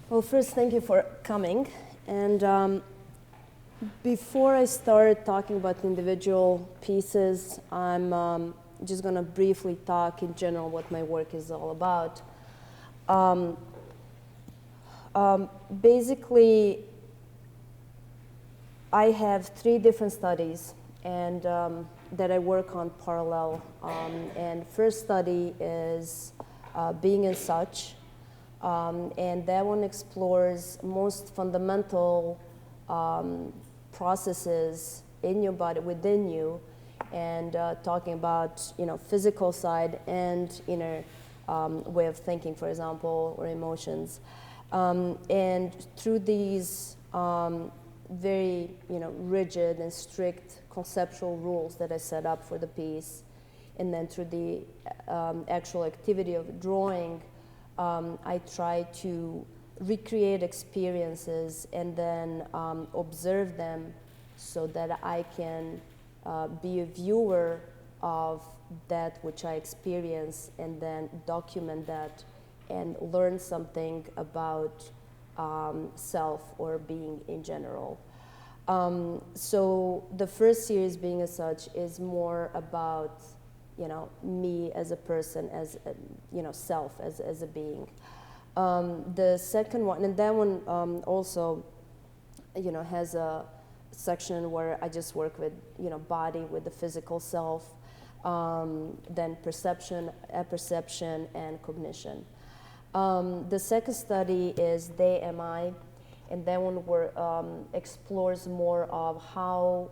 Well, first, thank you for coming. And before I start talking about individual pieces, I'm just going to briefly talk in general what my work is all about. Um, Basically, I have 3 different studies and that I work on parallel. And first study is Being and Such. And that one explores most fundamental processes in your body, within you, and talking about physical side and inner way of thinking, for example, or emotions. And through these very rigid and strict conceptual rules that I set up for the piece, and then through the actual activity of drawing, I try to recreate experiences and then observe them so that I can be a viewer of that which I experience and then document that and learn something about self or being in general. So the first series, Being as Such, is more about me as a person, as self, as a being. The second one, and that one also, has a section where I just work with, body, with the physical self, then perception, apperception, and cognition. The second study is They Am I, and that one explores more of how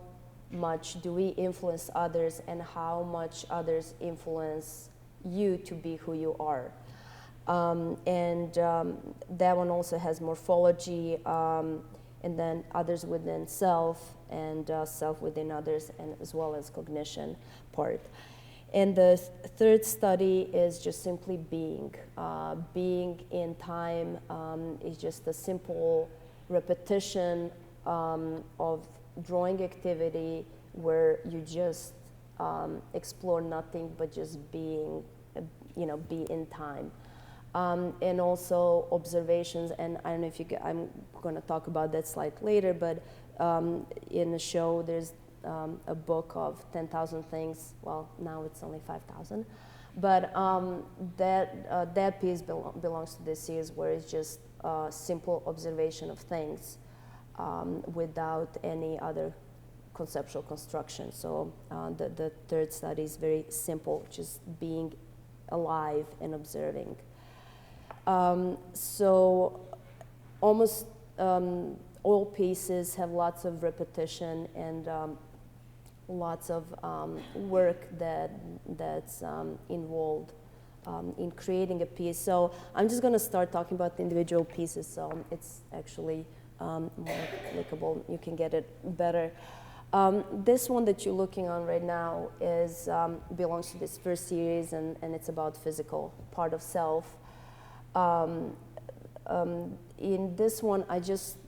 much do we influence others and how much others influence you to be who you are. That one also has morphology, and then others within self, and self within others, and as well as cognition part. And the third study is just simply being. Being in time is just a simple repetition of drawing activity where you just explore nothing but just being, be in time. And also observations, and I don't know if I'm going to talk about that slide later, but in the show there's a book of 10,000 things. Well, now it's only 5,000. But that piece belongs to this series, where it's just simple observation of things without any other conceptual construction. So the third study is very simple, just being alive and observing. So almost all pieces have lots of repetition and lots of work that's involved in creating a piece. So I'm just going to start talking about the individual pieces, so it's actually more applicable. You can get it better. This one that you're looking on right now belongs to this first series, and it's about physical part of self. In this one, I just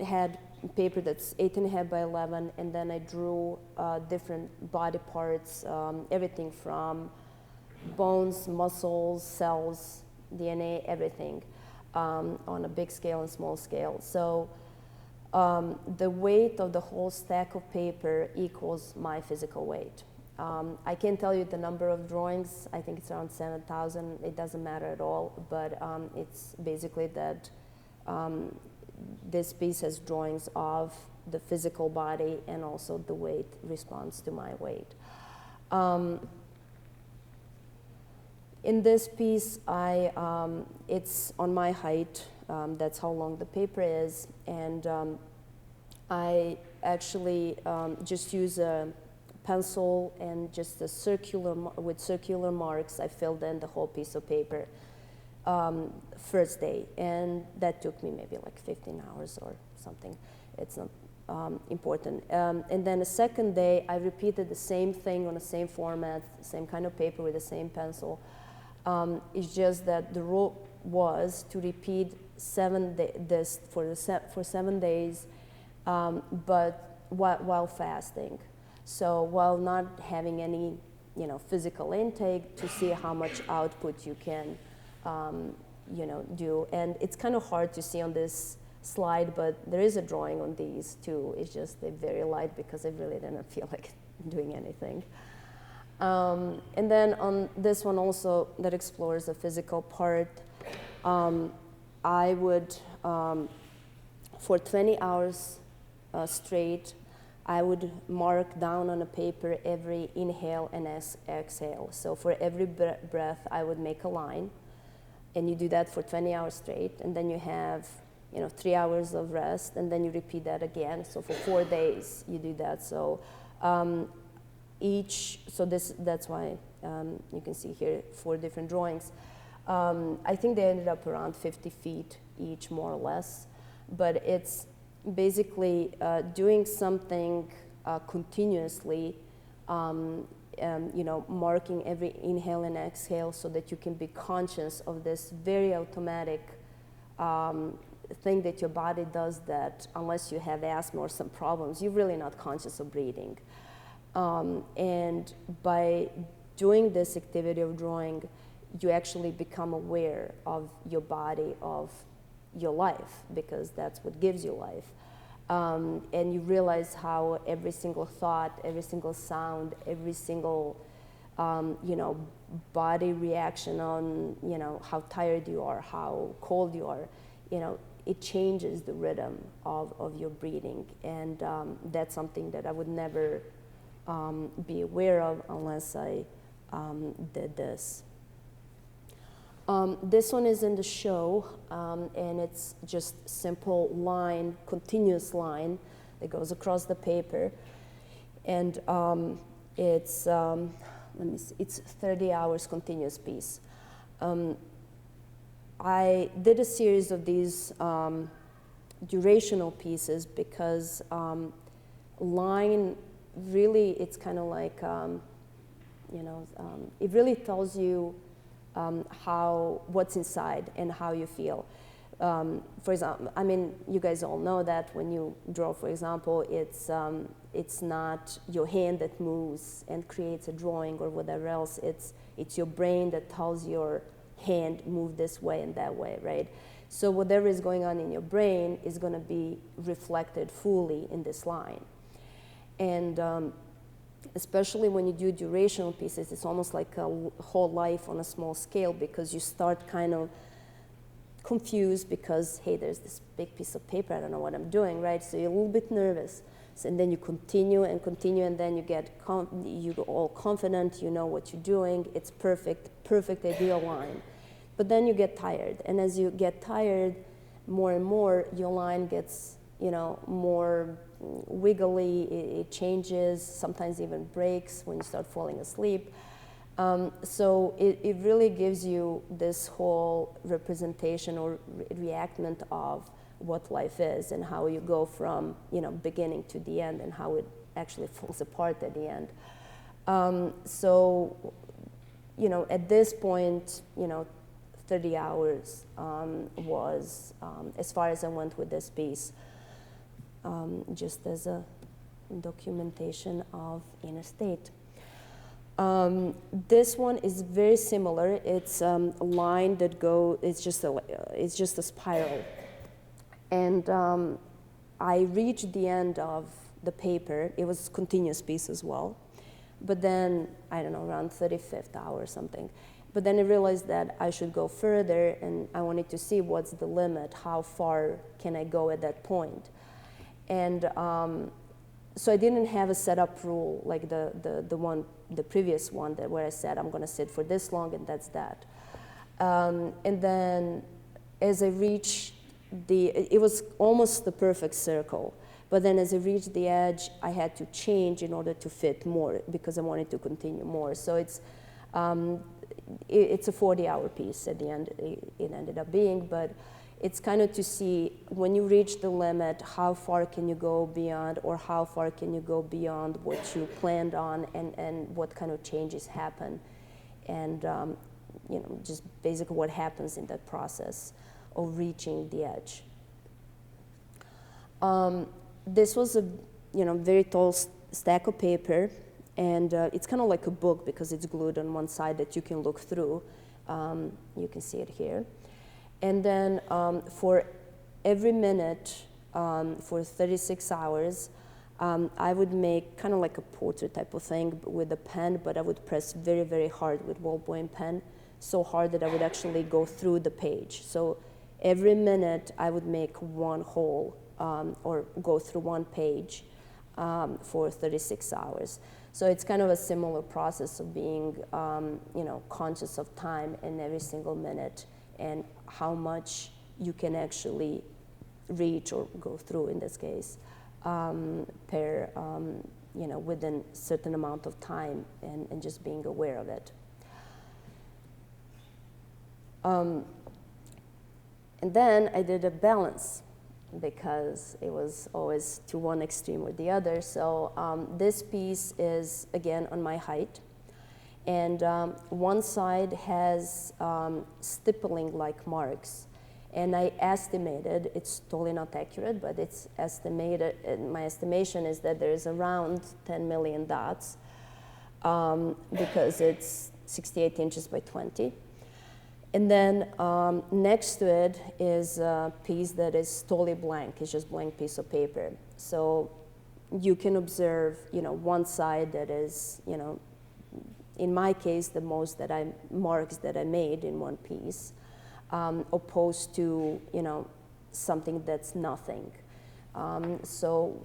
had paper that's 8.5 by 11, and then I drew different body parts, everything from bones, muscles, cells, DNA, everything, on a big scale and small scale. So the weight of the whole stack of paper equals my physical weight. I can't tell you the number of drawings. I think it's around 7,000. It doesn't matter at all, but it's basically that this piece has drawings of the physical body, and also the weight responds to my weight. In this piece, it's on my height. That's how long the paper is, and I actually just use a pencil and just with circular marks. I filled in the whole piece of paper first day, and that took me maybe like 15 hours or something. It's not important. And then the second day, I repeated the same thing on the same format, same kind of paper with the same pencil. It's just that the rule was to repeat this for 7 days, but while fasting. So while not having any, physical intake, to see how much output you can do. And it's kind of hard to see on this slide, but there is a drawing on these too. It's just they're very light because I really didn't feel like doing anything. And then on this one also that explores the physical part, I would, for 20 hours straight, I would mark down on a paper every inhale and exhale. So for every breath, I would make a line, and you do that for 20 hours straight, and then you have 3 hours of rest, and then you repeat that again. So for 4 days, you do that. So that's why you can see here 4 different drawings. I think they ended up around 50 feet each, more or less, but it's basically doing something continuously, marking every inhale and exhale so that you can be conscious of this very automatic thing that your body does, that unless you have asthma or some problems, you're really not conscious of breathing. And by doing this activity of drawing, you actually become aware of your body, of your life, because that's what gives you life. And you realize how every single thought, every single sound, every single body reaction on how tired you are, how cold you are, it changes the rhythm of your breathing. And that's something that I would never be aware of unless I did this. This one is in the show, and it's just simple line, continuous line that goes across the paper, and it's let me see, it's 30 hours continuous piece. I did a series of these durational pieces because line really, it's kind of like it really tells you what's inside and how you feel. For example, I mean, you guys all know that when you draw, for example, it's not your hand that moves and creates a drawing or whatever else. It's your brain that tells your hand move this way and that way, right? So whatever is going on in your brain is going to be reflected fully in this line. And especially when you do durational pieces, it's almost like a whole life on a small scale, because you start kind of confused because, hey, there's this big piece of paper, I don't know what I'm doing, right? So you're a little bit nervous. So, and then you continue, and then you get you're all confident, you know what you're doing, it's perfect ideal line. But then you get tired, and as you get tired more and more, your line gets, more wiggly, it changes, sometimes even breaks when you start falling asleep. So it really gives you this whole representation or reenactment of what life is and how you go from beginning to the end and how it actually falls apart at the end. So at this point, 30 hours was as far as I went with this piece, just as a documentation of inner state. This one is very similar. It's a line that it's just a spiral. And I reached the end of the paper. It was a continuous piece as well. But then, I don't know, around 35th hour or something. But then I realized that I should go further, and I wanted to see what's the limit, how far can I go at that point. And so I didn't have a setup rule like the previous one where I said I'm going to sit for this long and that's that. And then as I reached it was almost the perfect circle. But then as I reached the edge, I had to change in order to fit more because I wanted to continue more. So it's a 40-hour piece at the end, it ended up being, but it's kind of to see when you reach the limit, how far can you go beyond, or how far can you go beyond what you planned on, and what kind of changes happen, and just basically what happens in that process of reaching the edge. This was a very tall stack of paper, and it's kind of like a book because it's glued on one side that you can look through. You can see it here. And then for every minute, for 36 hours, I would make kind of like a portrait type of thing with a pen, but I would press very, very hard with ballpoint pen, so hard that I would actually go through the page. So every minute I would make one hole or go through one page for 36 hours. So it's kind of a similar process of being conscious of time in every single minute and how much you can actually reach or go through in this case within a certain amount of time and just being aware of it. And then I did a balance because it was always to one extreme or the other. So this piece is, again, on my height. And one side has stippling-like marks. And I estimated, it's totally not accurate, but it's estimated, my estimation is that there's around 10 million dots because it's 68 inches by 20. And then next to it is a piece that is totally blank. It's just blank piece of paper. So you can observe, one side that is, in my case, the most marks that I made in one piece, opposed to, something that's nothing. So,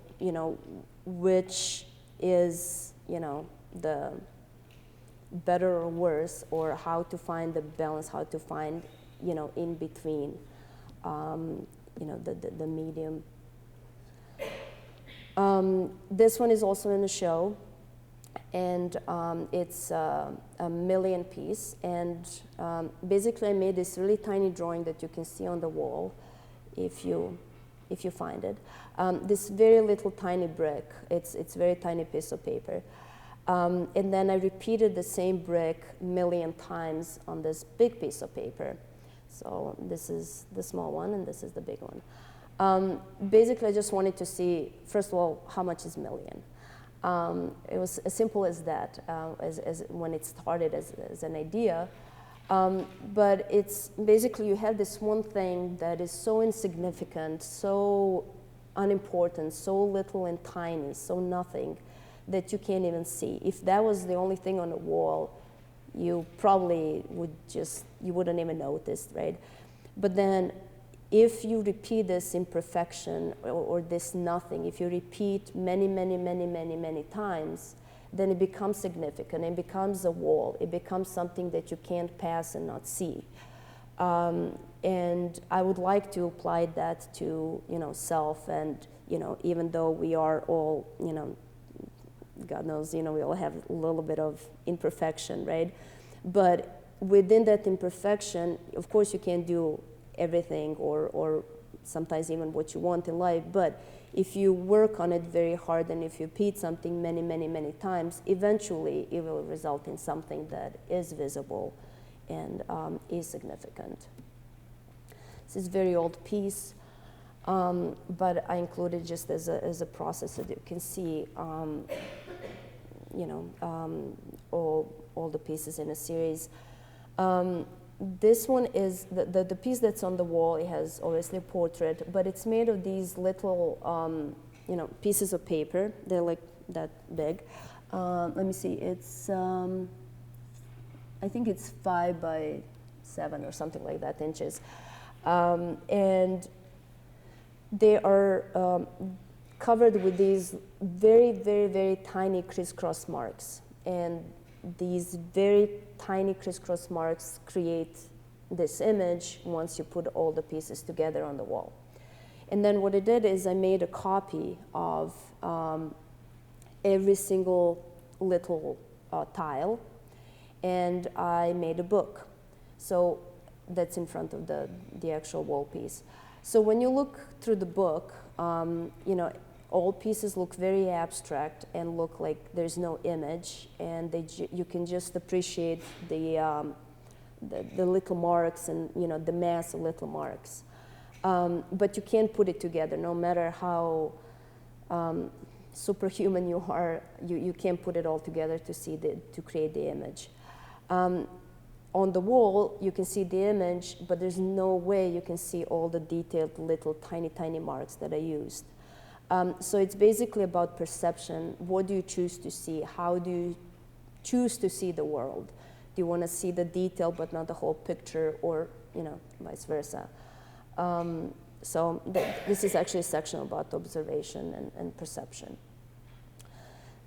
which is, the better or worse, or how to find the balance, how to find, in between, the medium. This one is also in the show, and it's a million piece. And basically, I made this really tiny drawing that you can see on the wall, if you find it. This very little tiny brick. It's a very tiny piece of paper. And then I repeated the same brick a million times on this big piece of paper. So this is the small one, and this is the big one. Basically, I just wanted to see, first of all, how much is million. It was as simple as that, as when it started as an idea. But it's basically, you have this one thing that is so insignificant, so unimportant, so little and tiny, so nothing, that you can't even see. If that was the only thing on the wall, you probably you wouldn't even notice, right? But then if you repeat this imperfection or this nothing, if you repeat many, many, many, many, many times, then it becomes significant. It becomes a wall. It becomes something that you can't pass and not see. And I would like to apply that to, self, and, even though we are all, God knows, we all have a little bit of imperfection, right? But within that imperfection, of course, you can't do everything or sometimes even what you want in life. But if you work on it very hard and if you repeat something many, many, many times, eventually it will result in something that is visible and is significant. This is a very old piece, but I included just as a process so that you can see all the pieces in a series. This one is the piece that's on the wall. It has obviously a portrait, but it's made of these little pieces of paper. They're like that big. Let me see. It's I think it's 5 by 7 or something like that inches, and they are covered with these very, very, very tiny crisscross marks. And these very tiny crisscross marks create this image once you put all the pieces together on the wall. And then what I did is I made a copy of every single little tile, and I made a book. So that's in front of the actual wall piece. So when you look through the book, all pieces look very abstract and look like there's no image, and you can just appreciate the little marks and the mass of little marks. But you can't put it together, no matter how superhuman you are. You can't put it all together to create the image. on the wall, you can see the image, but there's no way you can see all the detailed little tiny marks that I used. So it's basically about perception. What do you choose to see? How do you choose to see the world? Do you want to see the detail but not the whole picture, or vice versa? So this is actually a section about observation and perception.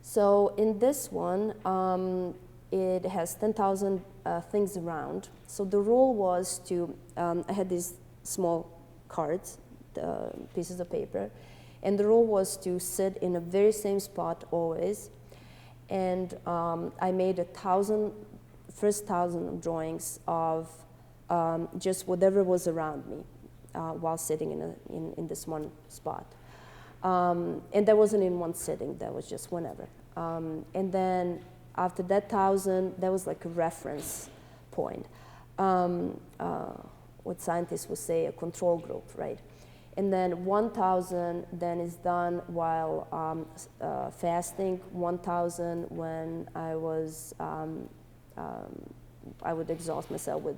So in this one, it has 10,000 things around. So the rule was to, I had these small cards, pieces of paper, and the rule was to sit in a very same spot always. And I made first 1,000 drawings of just whatever was around me while sitting in this one spot. And that wasn't in one sitting, that was just whenever. And then after that 1,000, that was like a reference point. What scientists would say a control group, right? And then 1,000 then is done while fasting, 1,000 when I was, I would exhaust myself with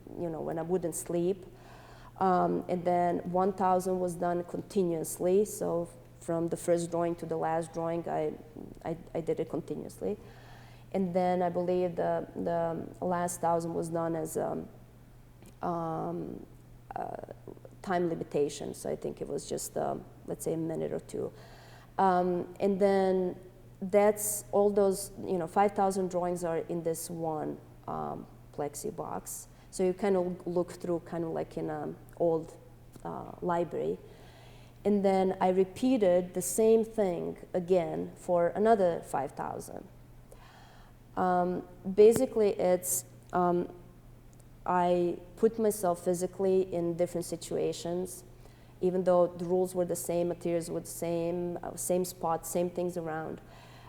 when I wouldn't sleep. And then 1,000 was done continuously, so from the first drawing to the last drawing, I did it continuously. And then I believe the last 1,000 was done as time limitation, so I think it was just, let's say, a minute or two. And then that's all those, 5,000 drawings are in this one plexi box. So you kind of look through kind of like in an old library. And then I repeated the same thing again for another 5,000. Basically, it's I put myself physically in different situations, even though the rules were the same, materials were the same spots, same things around.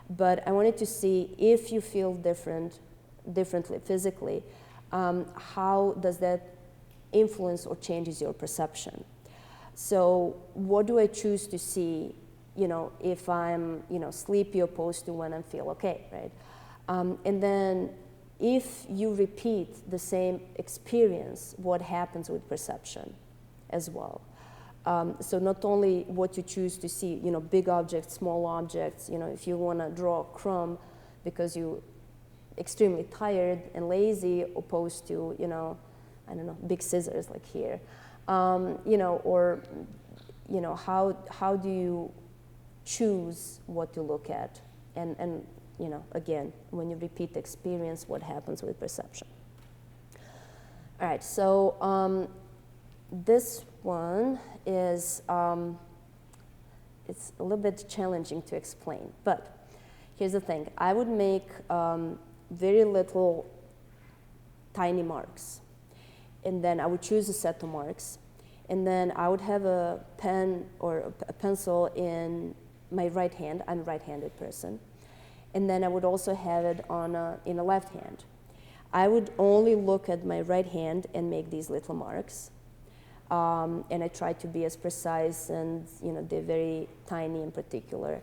But I wanted to see if you feel differently physically, how does that influence or changes your perception? So what do I choose to see, if I'm, sleepy opposed to when I feel okay, right? And then if you repeat the same experience, what happens with perception as well? So not only what you choose to see, big objects, small objects, if you want to draw a crumb because you're extremely tired and lazy opposed to, I don't know, big scissors like here, or, how do you choose what to look at? And again, when you repeat the experience, what happens with perception? All right, so this one is, it's a little bit challenging to explain, but here's the thing. I would make very little tiny marks, and then I would choose a set of marks, and then I would have a pen or a pencil in my right hand. I'm a right-handed person. And then I would also have it in a left hand. I would only look at my right hand and make these little marks. And I try to be as precise, and they're very tiny in particular.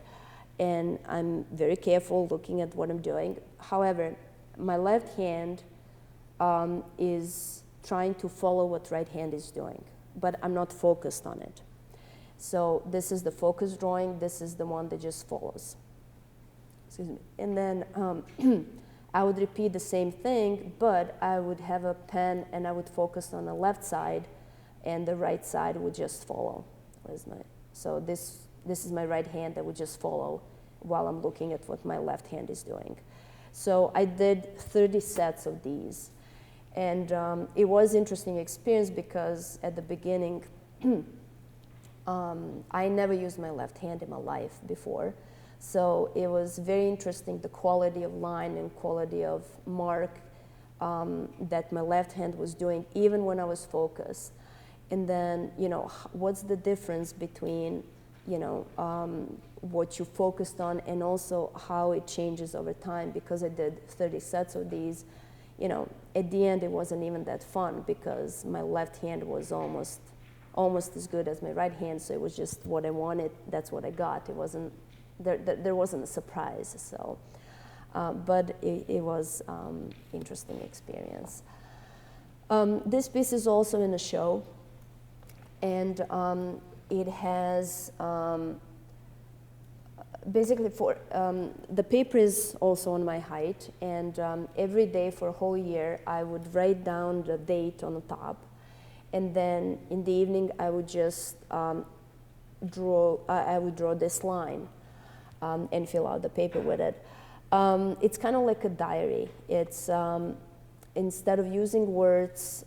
And I'm very careful looking at what I'm doing. However, my left hand is trying to follow what right hand is doing, but I'm not focused on it. So this is the focus drawing. This is the one that just follows. Excuse me. And then I would repeat the same thing, but I would have a pen and I would focus on the left side, and the right side would just follow. So this is my right hand that would just follow while I'm looking at what my left hand is doing. So I did 30 sets of these. And it was an interesting experience because at the beginning, I never used my left hand in my life before. So it was very interesting, the quality of line and quality of mark that my left hand was doing, even when I was focused. And then, what's the difference between, what you focused on and also how it changes over time, because I did 30 sets of these. At the end, it wasn't even that fun because my left hand was almost as good as my right hand, so it was just what I wanted, that's what I got. It wasn't, there wasn't a surprise, so. but it was interesting experience. This piece is also in a show, and it has basically for the paper is also on my height, and every day for a whole year I would write down the date on the top, and then in the evening I would just draw this line and fill out the paper with it. It's kind of like a diary. It's instead of using words,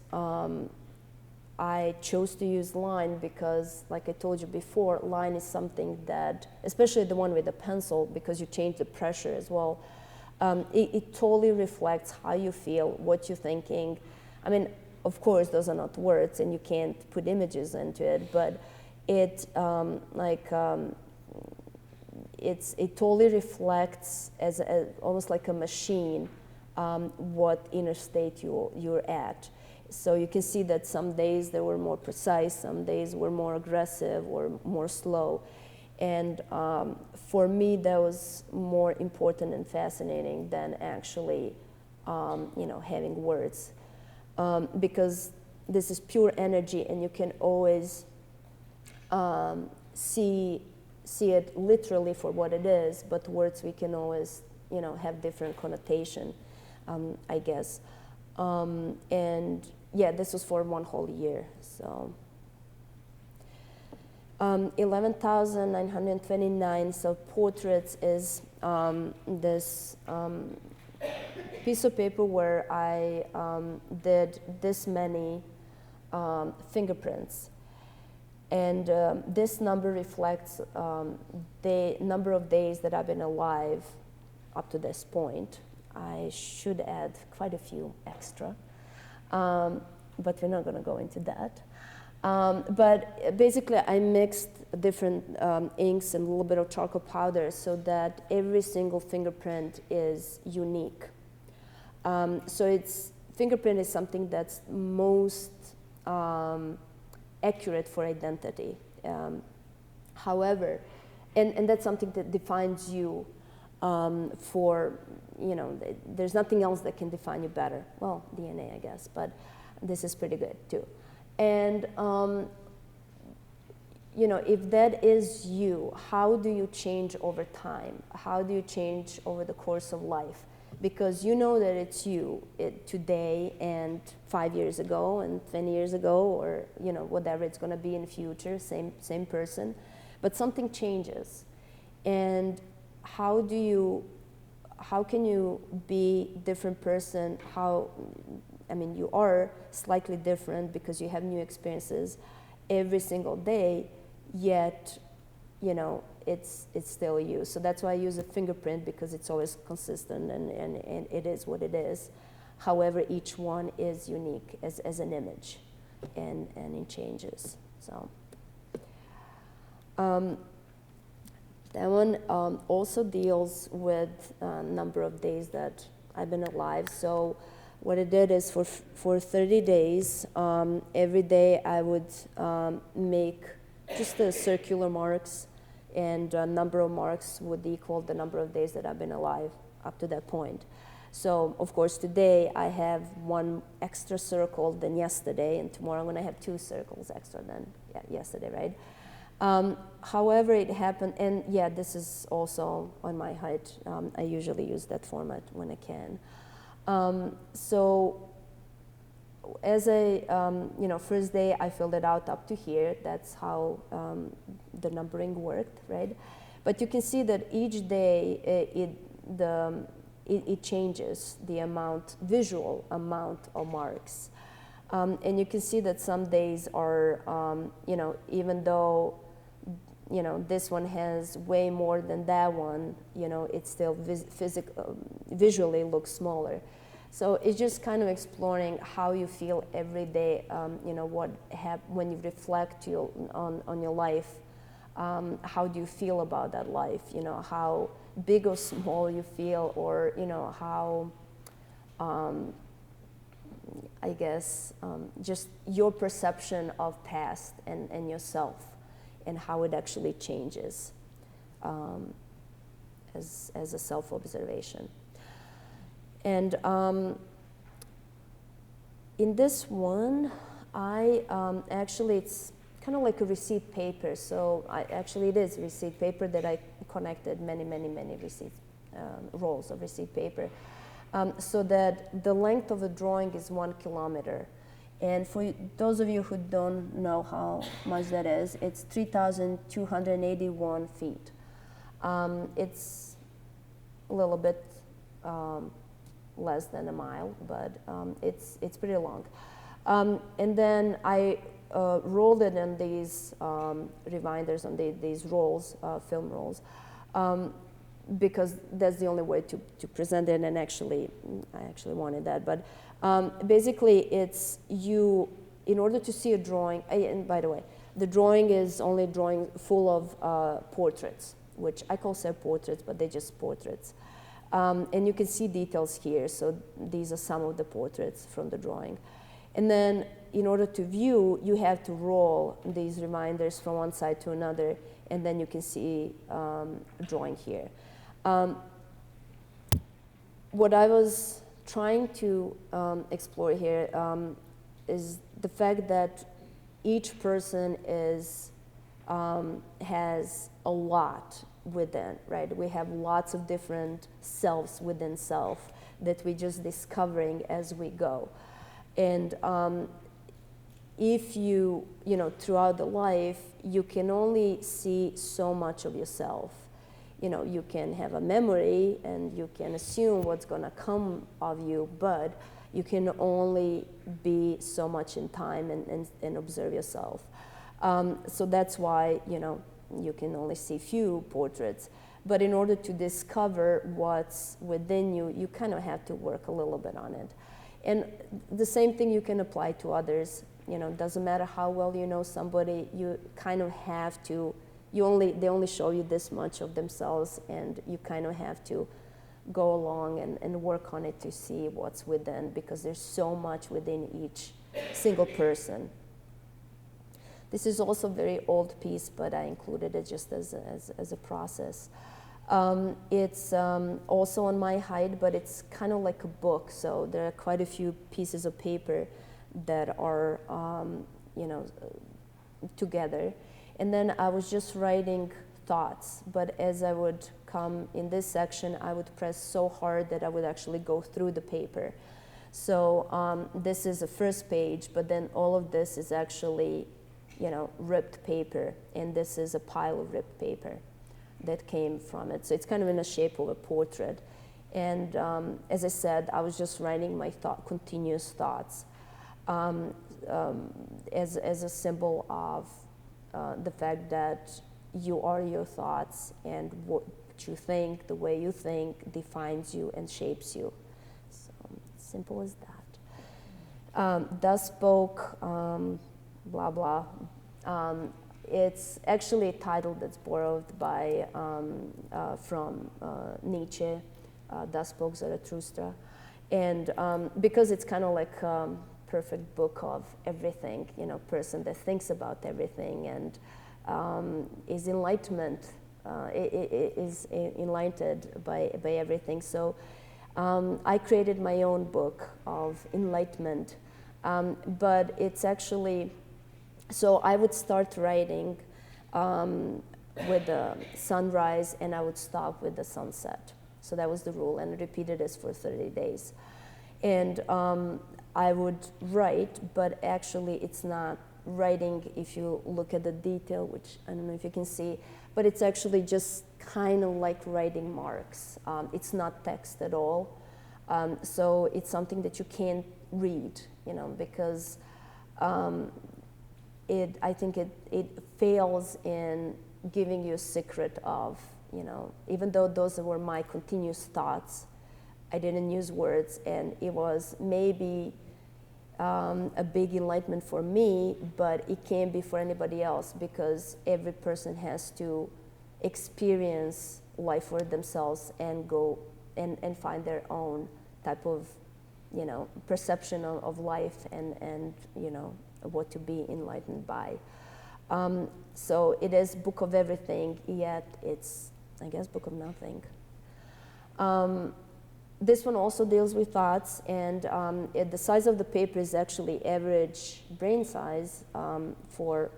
I chose to use line because, like I told you before, line is something that, especially the one with the pencil, because you change the pressure as well, it totally reflects how you feel, what you're thinking. I mean, of course, those are not words, and you can't put images into it, but it it totally reflects as almost like a machine what inner state you're at. So you can see that some days they were more precise, some days were more aggressive or more slow. And for me, that was more important and fascinating than actually, having words. Because this is pure energy, and you can always see it literally for what it is, but words we can always, have different connotation, I guess. And yeah, this was for one whole year. So 11,929 self-portraits is this piece of paper where I did this many fingerprints. And this number reflects the number of days that I've been alive up to this point. I should add quite a few extra, but we're not going to go into that. But basically, I mixed different inks and a little bit of charcoal powder so that every single fingerprint is unique. So fingerprint is something that's most accurate for identity. However, and that's something that defines you there's nothing else that can define you better. Well, DNA, I guess, but this is pretty good too. And, if that is you, how do you change over time? How do you change over the course of life? Because you know that it's you today and 5 years ago and 20 years ago, or, whatever it's going to be in the future, same person. But something changes. And how can you be a different person? You are slightly different because you have new experiences every single day, yet, it's still you. So that's why I use a fingerprint, because it's always consistent and it is what it is. However, each one is unique as an image, and it changes. So. That one also deals with number of days that I've been alive. So what I did is for 30 days, every day I would make just the circular marks, and number of marks would equal the number of days that I've been alive up to that point. So of course today I have one extra circle than yesterday, and tomorrow I'm going to have 2 circles extra than yesterday, right? However, it happened, and yeah, this is also on my height. I usually use that format when I can. So as a, first day I filled it out up to here. That's how the numbering worked, right? But you can see that each day it changes the visual amount of marks. And you can see that some days are, even though this one has way more than that one, it still visually looks smaller. So it's just kind of exploring how you feel every day, when you reflect on your life, how do you feel about that life, how big or small you feel, or, how, I guess, just your perception of past and yourself, and how it actually changes as a self-observation. And in this one, I actually, it's kind of like a receipt paper. So actually it is receipt paper that I connected many receipt rolls of receipt paper. So that the length of the drawing is 1 kilometer. And for those of you who don't know how much that is, it's 3,281 feet. It's a little bit less than a mile, but it's pretty long. And then I rolled it in these rewinders, on these rolls, film rolls, because that's the only way to present it, and actually, I actually wanted that. But basically, it's you, in order to see a drawing, and by the way, the drawing is only a drawing full of portraits, which I call self-portraits, but they're just portraits. And you can see details here, so these are some of the portraits from the drawing. And then, in order to view, you have to roll these reminders from one side to another, and then you can see a drawing here. What I was trying to explore here is the fact that each person is has a lot within, right? We have lots of different selves within self that we're just discovering as we go. And if you know, throughout the life, you can only see so much of yourself. You know, you can have a memory and you can assume what's gonna come of you, but you can only be so much in time and observe yourself. So that's why, you know, you can only see few portraits. But in order to discover what's within you, you kind of have to work a little bit on it. And the same thing you can apply to others. You know, doesn't matter how well you know somebody, you kind of have to, they only show you this much of themselves, and you kind of have to go along and work on it to see what's within, because there's so much within each single person. This is also a very old piece, but I included it just as a process. It's also on my height, but it's kind of like a book, so there are quite a few pieces of paper that are, you know, together. And then I was just writing thoughts, but as I would come in this section, I would press so hard that I would actually go through the paper. So this is the first page, but then all of this is actually, you know, ripped paper, and this is a pile of ripped paper that came from it. So it's kind of in the shape of a portrait. And as I said, I was just writing my continuous thoughts as a symbol of the fact that you are your thoughts, and what you think, the way you think, defines you and shapes you. So simple as that. Thus spoke, blah, blah. It's actually a title that's borrowed by, from Nietzsche, Thus spoke Zarathustra. And because it's kind of like a perfect book of everything, you know, person that thinks about everything and is enlightened by everything. So I created my own book of enlightenment, but it's actually, so I would start writing with the sunrise, and I would stop with the sunset. So that was the rule, and I repeated this for 30 days. And I would write, but actually it's not writing if you look at the detail, which I don't know if you can see, but it's actually just kind of like writing marks. It's not text at all. So it's something that you can't read, you know, because I think it fails in giving you a secret of, you know, even though those were my continuous thoughts, I didn't use words, and it was maybe a big enlightenment for me, but it can't be for anybody else, because every person has to experience life for themselves and go and find their own type of, you know, perception of life and you know, what to be enlightened by. So it is book of everything, yet it's, I guess, book of nothing. This one also deals with thoughts, and the size of the paper is actually average brain size for,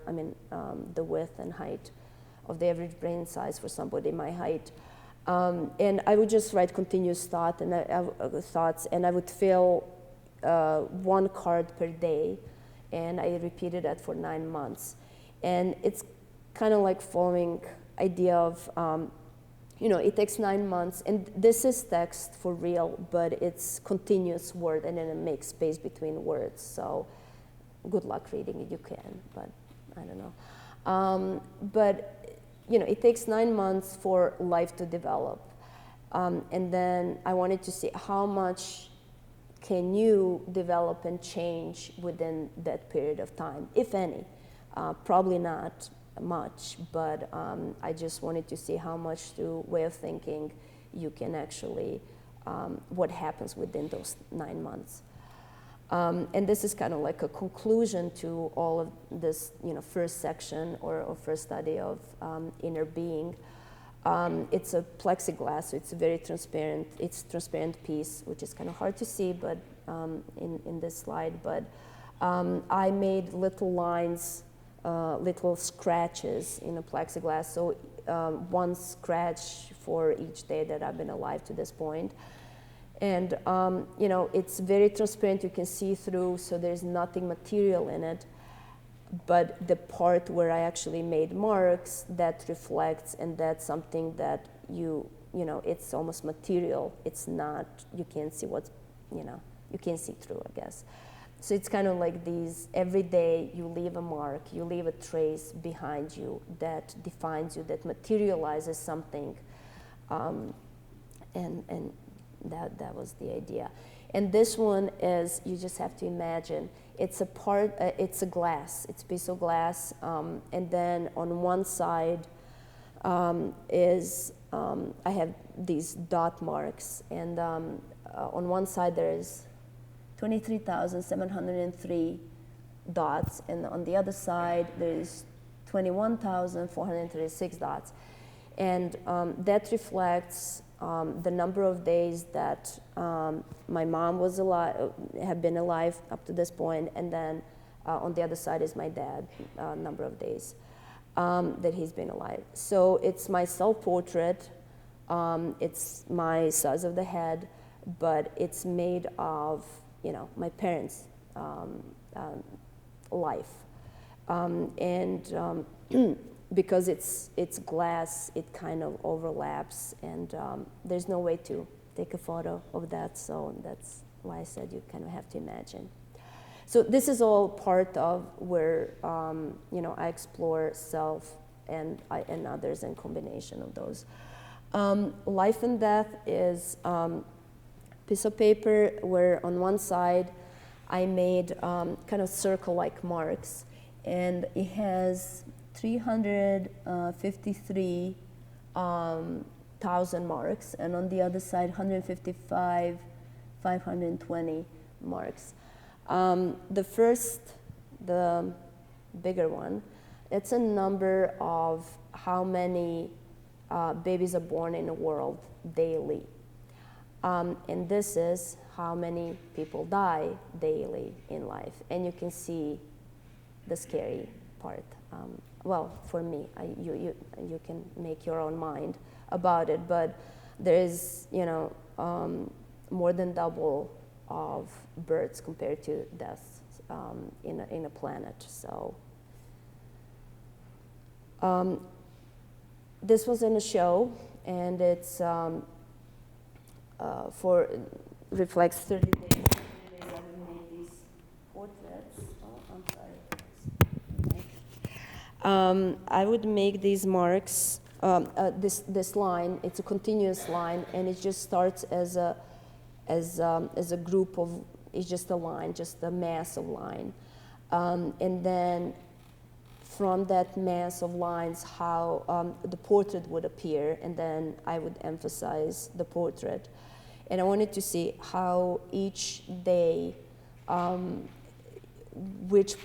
the width and height of the average brain size for somebody my height. And I would just write continuous thoughts, and I would fill one card per day, and I repeated that for 9 months. And it's kind of like following idea of, it takes 9 months, and this is text for real, but it's continuous word, and then it makes space between words. So good luck reading it, you can, but I don't know. It takes 9 months for life to develop. And then I wanted to see how much can you develop and change within that period of time, if any. Probably not much, but I just wanted to see how much through way of thinking you can actually, what happens within those 9 months. And this is kind of like a conclusion to all of this, first section or first study of inner being. It's a plexiglass, so it's a very transparent, it's a transparent piece, which is kind of hard to see, but in this slide. But I made little lines, little scratches in a plexiglass, so one scratch for each day that I've been alive to this point. And it's very transparent, you can see through, so there's nothing material in it. But the part where I actually made marks, that reflects, and that's something that it's almost material. It's not, you can't see what's, you can't see through, I guess. So it's kind of like these, every day you leave a mark, you leave a trace behind you that defines you, that materializes something. And that was the idea. And this one is, you just have to imagine, it's a glass, it's a piece of glass, and then on one side I have these dot marks, and on one side there is 23,703 dots, and on the other side there is 21,436 dots. And that reflects the number of days that my mom was alive, have been alive up to this point, and then on the other side is my dad, number of days that he's been alive. So it's my self-portrait, it's my size of the head, but it's made of, my parents' life. Because it's glass, it kind of overlaps, and there's no way to take a photo of that, so that's why I said you kind of have to imagine. So this is all part of where I explore self and others, and combination of those. Life and death is piece of paper where on one side I made kind of circle-like marks, and it has 353,000 marks, and on the other side 155,520 marks. The bigger one, it's a number of how many babies are born in the world daily. And this is how many people die daily in life. And you can see the scary part. Well, for me, you can make your own mind about it, but there is, more than double of births compared to deaths in a planet. So this was in a show, and it's reflects 30 days. 30 days I would make these portraits. Oh, I'm sorry. I would make these marks. This line, it's a continuous line, and it just starts as a group of. It's just a line, just a mass of line, and then from that mass of lines, how the portrait would appear, and then I would emphasize the portrait. And I wanted to see how each day, which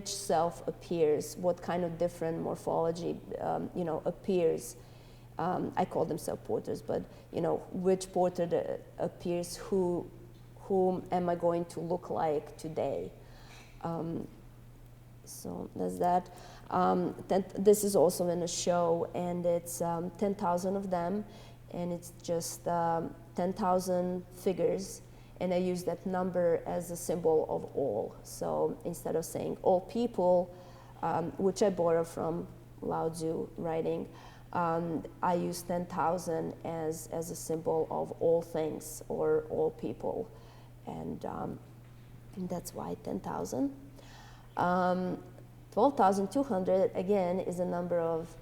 self appears, what kind of different morphology, appears I call them self-portraits, but which portrait appears, whom am I going to look like today? So there's that. This is also in a show, and it's 10,000 of them, and it's just 10,000 figures, and I use that number as a symbol of all. So instead of saying all people, which I borrow from Lao Tzu writing, I use 10,000 as a symbol of all things or all people, and that's why 10,000. 12,200 again is a number of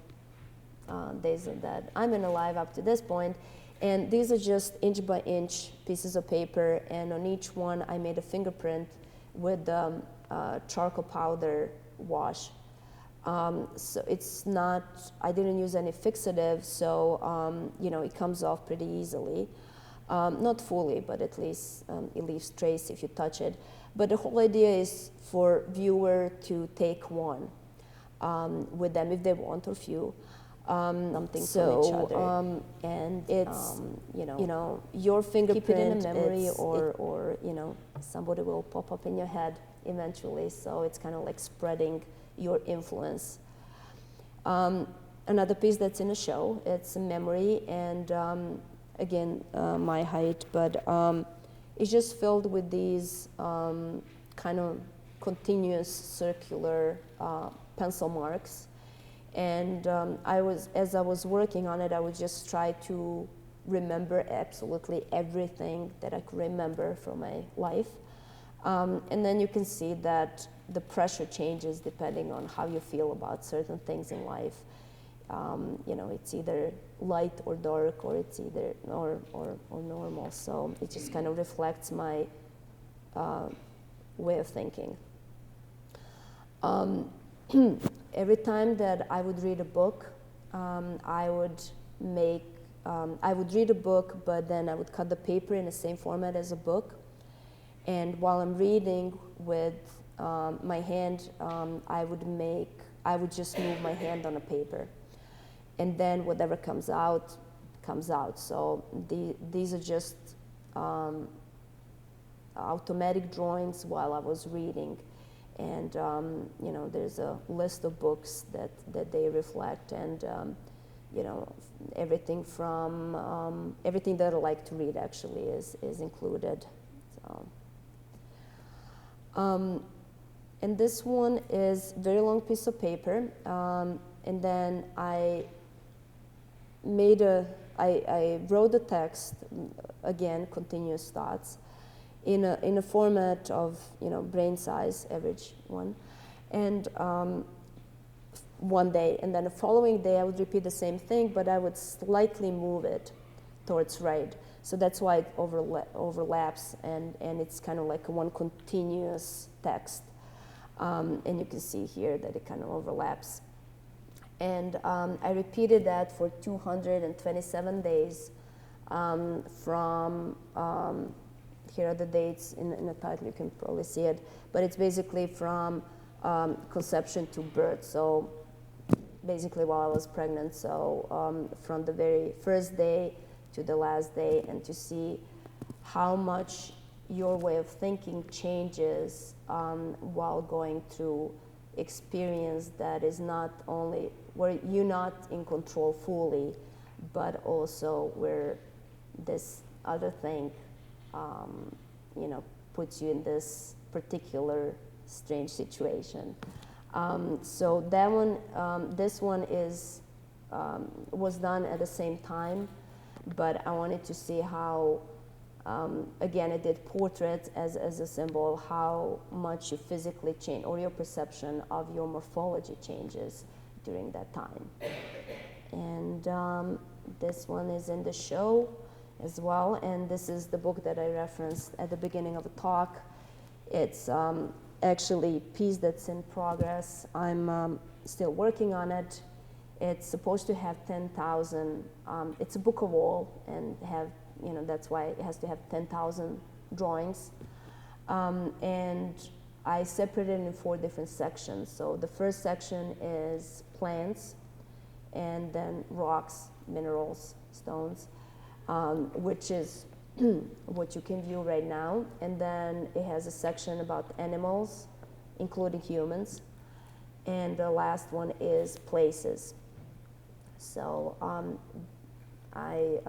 days that I'm been alive up to this point, and these are just inch by inch pieces of paper, and on each one I made a fingerprint with charcoal powder wash. So it's not, I didn't use any fixative, so it comes off pretty easily. Not fully, but at least it leaves trace if you touch it. But the whole idea is for viewer to take one with them if they want, or few, something from each other. And it's your fingerprint, keep it in a memory, or somebody will pop up in your head eventually. So it's kind of like spreading your influence. Another piece that's in a show, it's a memory, and again, my height, but it's just filled with these kind of continuous circular pencil marks. And as I was working on it, I would just try to remember absolutely everything that I could remember from my life. And then you can see that the pressure changes depending on how you feel about certain things in life. It's either light or dark, or it's either or normal. So it just kind of reflects my way of thinking. Every time that I would read a book, I would read a book, but then I would cut the paper in the same format as a book. And while I'm reading with my hand, I would just move my hand on a paper. And then whatever comes out, comes out. So these are just automatic drawings while I was reading. And there's a list of books that they reflect, and everything from everything that I like to read actually is included. So, and this one is a very long piece of paper, and then I wrote the text, again, continuous thoughts, in a format of brain size, average one, and one day, and then the following day I would repeat the same thing, but I would slightly move it towards right. So that's why it overlaps, and it's kind of like one continuous text, and you can see here that it kind of overlaps. And I repeated that for 227 days from, here are the dates in the title, you can probably see it, but it's basically from conception to birth, so basically while I was pregnant, so from the very first day to the last day, and to see how much your way of thinking changes while going through experience that is not only where you're not in control fully, but also where this other thing puts you in this particular strange situation. So that one, this one was done at the same time, but I wanted to see how, again, I did portraits as a symbol, how much you physically change, or your perception of your morphology changes during that time. And this one is in the show as well, and this is the book that I referenced at the beginning of the talk. It's actually a piece that's in progress. I'm still working on it. It's supposed to have 10,000, it's a book of all, and that's why it has to have 10,000 drawings. And I separated it in 4 different sections. So the first section is plants, and then rocks, minerals, stones, which is what you can view right now. And then it has a section about animals, including humans. And the last one is places. So I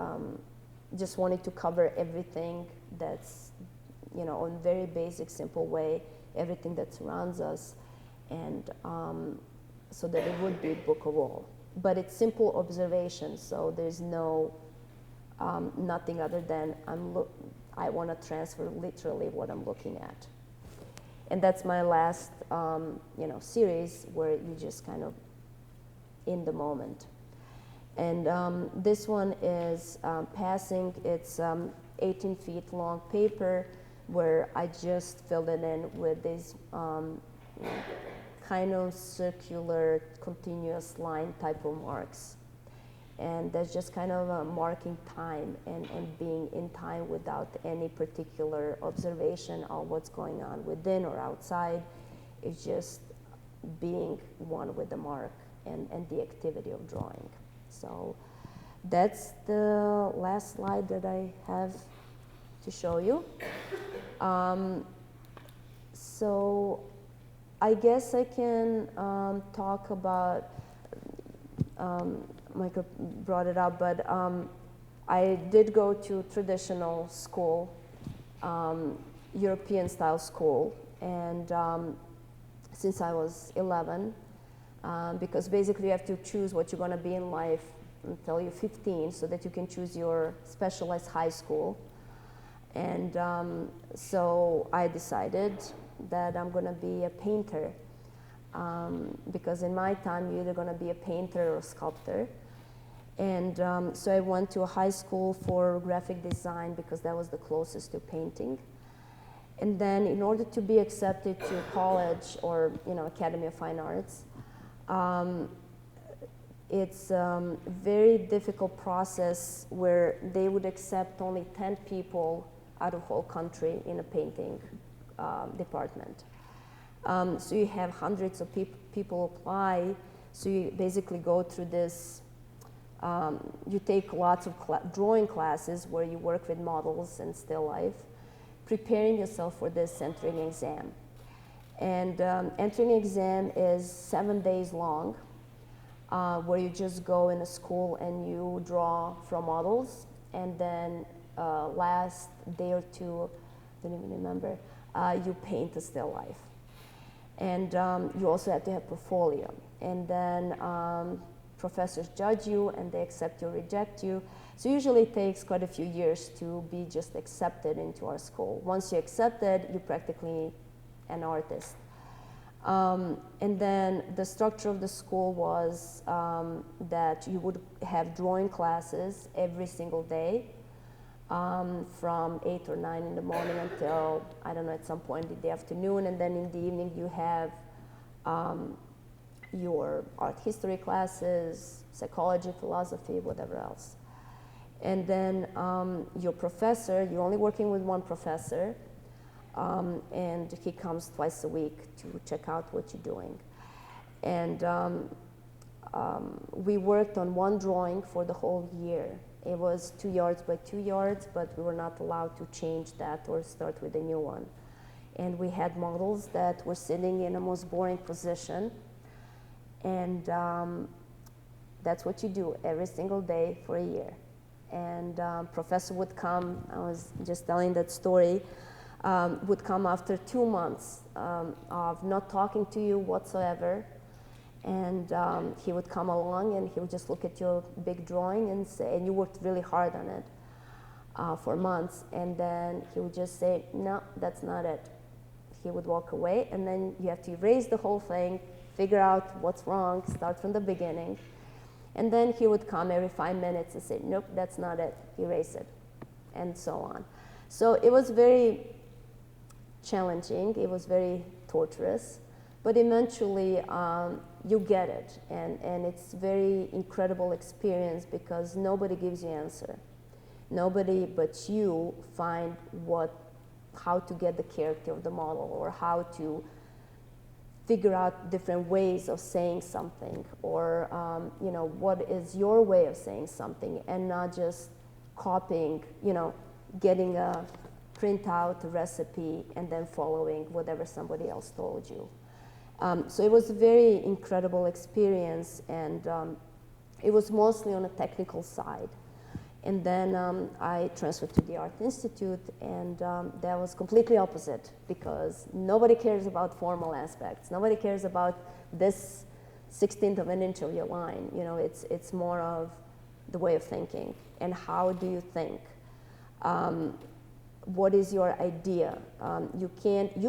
just wanted to cover everything that's, in a very basic, simple way, everything that surrounds us, and so that it would be a book of all. But it's simple observation, so there's no nothing other than I want to transfer literally what I'm looking at. And that's my last series, where you just kind of in the moment. And this one is passing. It's 18 feet long paper, where I just filled it in with these kind of circular, continuous line type of marks. And that's just kind of marking time and being in time without any particular observation of what's going on within or outside. It's just being one with the mark and the activity of drawing. So that's the last slide that I have to show you. So I guess I can talk about, Michael brought it up, but I did go to traditional school, European style school, and since I was 11, because basically you have to choose what you're going to be in life until you're 15, so that you can choose your specialized high school. And so I decided that I'm going to be a painter, because in my time you're either going to be a painter or a sculptor. And so I went to a high school for graphic design, because that was the closest to painting. And then in order to be accepted to college or Academy of Fine Arts, it's a very difficult process where they would accept only 10 people out of the whole country in a painting department. So you have hundreds of people apply. So you basically go through this, you take lots of drawing classes where you work with models and still life, preparing yourself for this entering exam. And entering exam is 7 days long, where you just go in a school and you draw from models, and then last day or two, I don't even remember, you paint a still life. And you also have to have portfolio. And then professors judge you, and they accept you or reject you. So usually it takes quite a few years to be just accepted into our school. Once you're accepted, you're practically an artist. And then the structure of the school was that you would have drawing classes every single day, from 8 or 9 in the morning until, I don't know, at some point in the afternoon. And then in the evening you have your art history classes, psychology, philosophy, whatever else. And then your professor, you're only working with one professor, and he comes twice a week to check out what you're doing. And we worked on one drawing for the whole year. It was 2 yards by 2 yards, but we were not allowed to change that or start with a new one. And we had models that were sitting in a most boring position, and that's what you do every single day for a year. And professor would come, I was just telling that story, would come after 2 months of not talking to you whatsoever. And he would come along and he would just look at your big drawing and say, and you worked really hard on it for months, and then he would just say, no, that's not it. He would walk away, and then you have to erase the whole thing, figure out what's wrong, start from the beginning. And then he would come every 5 minutes and say, nope, that's not it, erase it, and so on. So it was very challenging, it was very torturous, but eventually you get it, and it's very incredible experience, because nobody gives you answer. Nobody but you find how to get the character of the model, or how to figure out different ways of saying something, or what is your way of saying something, and not just copying, getting a printout recipe and then following whatever somebody else told you. So it was a very incredible experience, and it was mostly on a technical side. And then I transferred to the Art Institute, and that was completely opposite, because nobody cares about formal aspects. Nobody cares about this 16th of an inch of your line. It's more of the way of thinking, and how do you think? What is your idea? You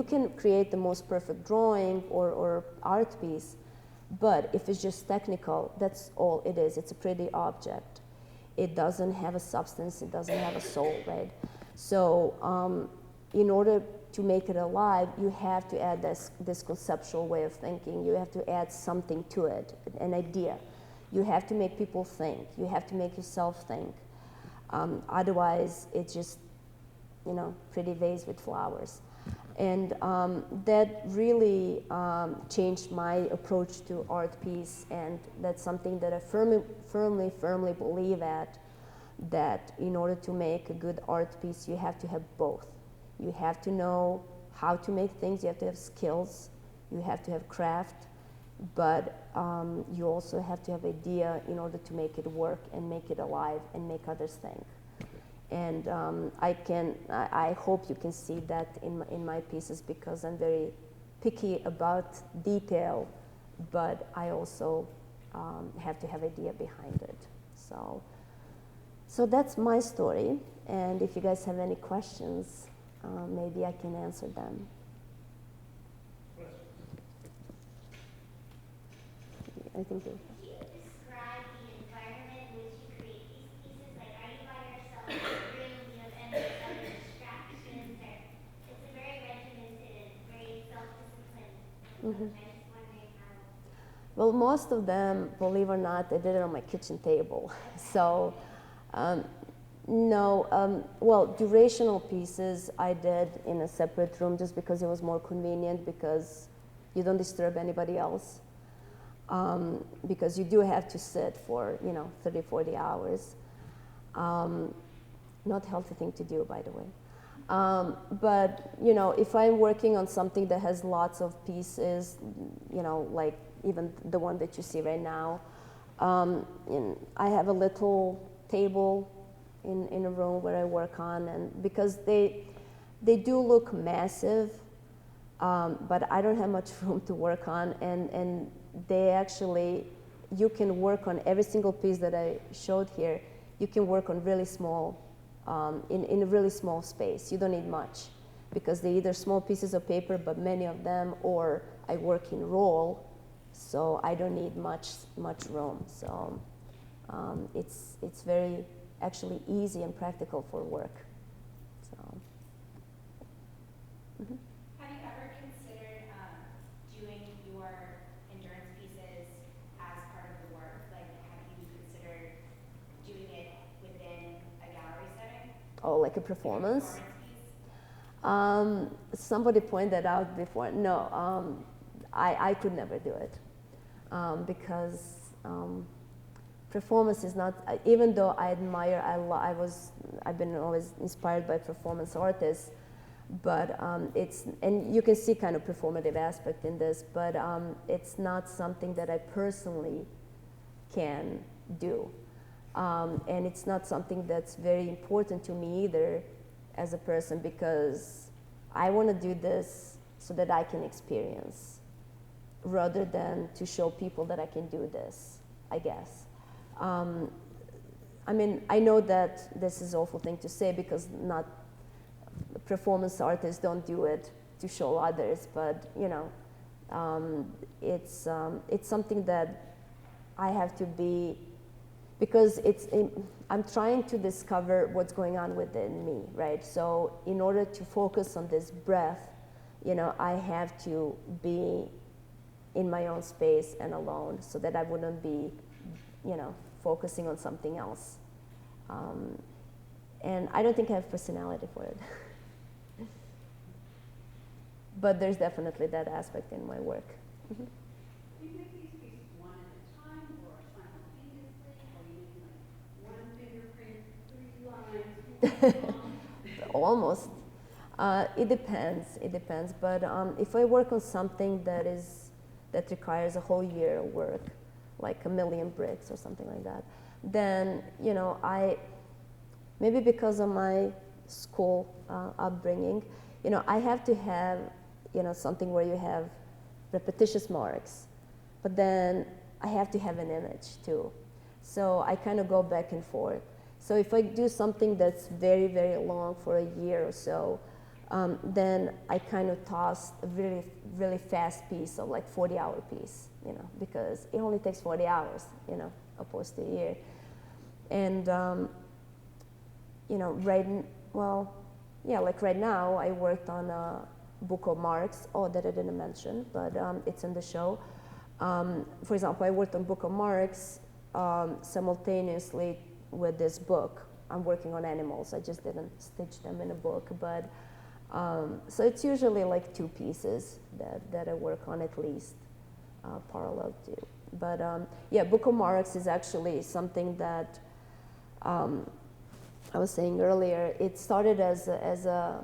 can create the most perfect drawing or art piece, but if it's just technical, that's all it is. It's a pretty object. It doesn't have a substance, it doesn't have a soul, right? So in order to make it alive, you have to add this conceptual way of thinking. You have to add something to it, an idea. You have to make people think. You have to make yourself think. Otherwise, it's just, pretty vase with flowers. And that really changed my approach to art piece, and that's something that I firmly believe that in order to make a good art piece, you have to have both. You have to know how to make things, you have to have skills, you have to have craft, but you also have to have idea in order to make it work and make it alive and make others think. And I hope you can see that in my pieces, because I'm very picky about detail, but I also have to have idea behind it. So that's my story, and if you guys have any questions, maybe I can answer them. I think you. Mm-hmm. Well, most of them, believe it or not, I did it on my kitchen table. So, no, well, durational pieces I did in a separate room just because it was more convenient, because you don't disturb anybody else. Because you do have to sit for, 30, 40 hours. Not a healthy thing to do, by the way. But, if I'm working on something that has lots of pieces, like even the one that you see right now, I have a little table in a room where I work on, and because they do look massive, but I don't have much room to work on, and they actually, you can work on every single piece that I showed here, you can work on really small, in a really small space. You don't need much, because they're either small pieces of paper, but many of them, or I work in roll, so I don't need much room. So it's very actually easy and practical for work. So. Mm-hmm. Have you ever considered doing your endurance pieces as part of the work? Like, have you considered doing it within a gallery setting? Oh, like a performance? Like a performance piece? Somebody pointed that out before. No, I could never do it, because performance is not, even though I admire, I've been always inspired by performance artists, but and you can see kind of performative aspect in this, but it's not something that I personally can do. And it's not something that's very important to me either as a person, because I want to do this so that I can experience, rather than to show people that I can do this, I guess. I mean, I know that this is an awful thing to say, because not performance artists don't do it to show others, but it's something that I have to be, because I'm trying to discover what's going on within me, right? So in order to focus on this breath, I have to be in my own space and alone, so that I wouldn't be, focusing on something else. And I don't think I have personality for it. But there's definitely that aspect in my work. Mhm. Do you make these pieces one at a time or simultaneously? Or you making like one fingerprint, 3 lines, 4 long? Almost. It depends. It depends. But if I work on something that requires a whole year of work, like a million bricks or something like that, then I maybe because of my school upbringing, I have to have something where you have repetitious marks, but then I have to have an image too. So I kind of go back and forth. So if I do something that's very, very long for a year or so, then I kind of toss a really, really fast piece of like 40-hour piece, because it only takes 40 hours, opposed to a year. And, like right now, I worked on a book of marks, that I didn't mention, but it's in the show. For example, I worked on book of marks simultaneously with this book. I'm working on animals. I just didn't stitch them in a book, but so it's usually like 2 pieces that I work on at least parallel to. But book of marks is actually something that I was saying earlier. It started as a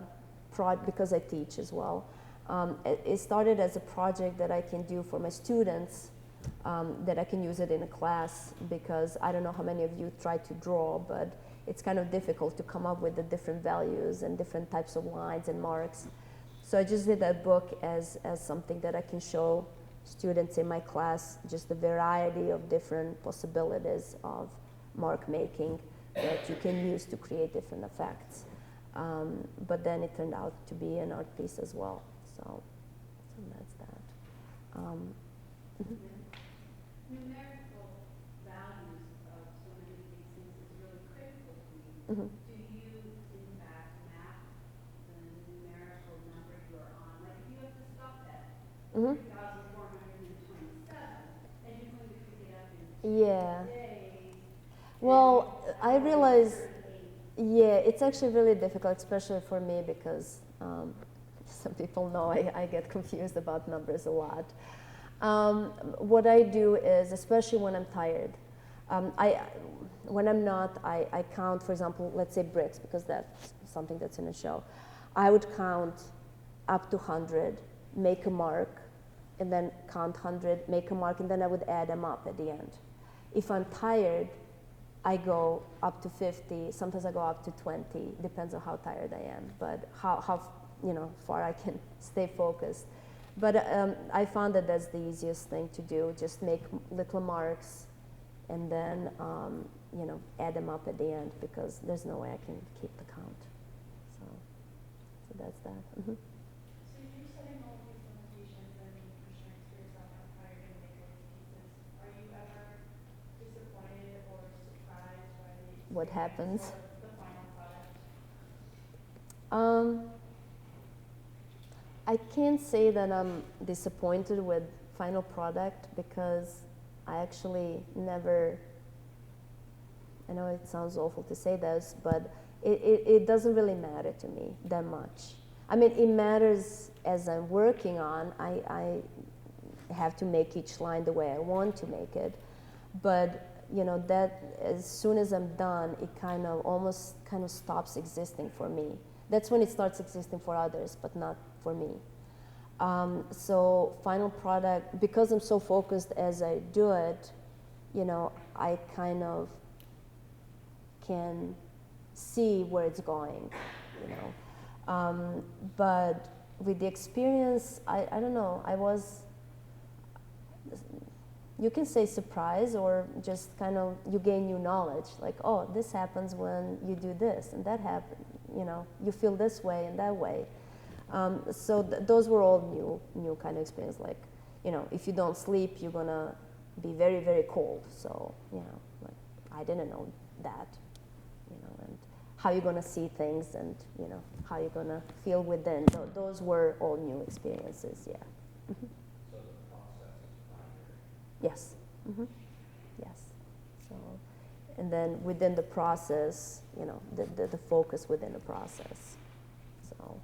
project because I teach as well. It started as a project that I can do for my students, that I can use it in a class, because I don't know how many of you try to draw, but it's kind of difficult to come up with the different values and different types of lines and marks. So I just did that book as something that I can show students in my class, just a variety of different possibilities of mark making that you can use to create different effects. But then it turned out to be an art piece as well. So that's that. Mhm. Numerical values of so many of these things is really critical to me. Mhm. Do you, in fact, map the numerical number you are on? Like if you have to stop at Mhm. 3,427, and you're going to pick it up in 2 Yeah. days. Well, I realize, 38. it's actually really difficult, especially for me, because some people know I get confused about numbers a lot. What I do is, especially when I'm tired, when I'm not, I count, for example, let's say bricks, because that's something that's in a show. I would count up to 100, make a mark, and then count 100, make a mark, and then I would add them up at the end. If I'm tired, I go up to 50, sometimes I go up to 20, depends on how tired I am, but how far I can stay focused. But I found that that's the easiest thing to do, just make little marks and then add them up at the end, because there's no way I can keep the count. So that's that. Mm-hmm. So you're setting all of these limitations and constraints for yourself on how you're going to make all these pieces. Are you ever disappointed or surprised by the What happens? or the final product? I can't say that I'm disappointed with final product, because I actually never, I know it sounds awful to say this, but it doesn't really matter to me that much. I mean, it matters as I'm working on. I have to make each line the way I want to make it, but that as soon as I'm done, it almost stops existing for me. That's when it starts existing for others, but not for me. So final product, because I'm so focused as I do it, I kind of can see where it's going, but with the experience, I don't know, I was, you can say surprise, or just you gain new knowledge, like, oh, this happens when you do this, and that happens, you feel this way and that way. So those were all new kind of experience, like, if you don't sleep, you're gonna be very, very cold. So, like, I didn't know that, and how you're gonna see things, and, how you're gonna feel within. Those were all new experiences, yeah. Mm-hmm. So the process is primary. Yes. Mm-hmm. Yes. So, and then within the process, the focus within the process. So,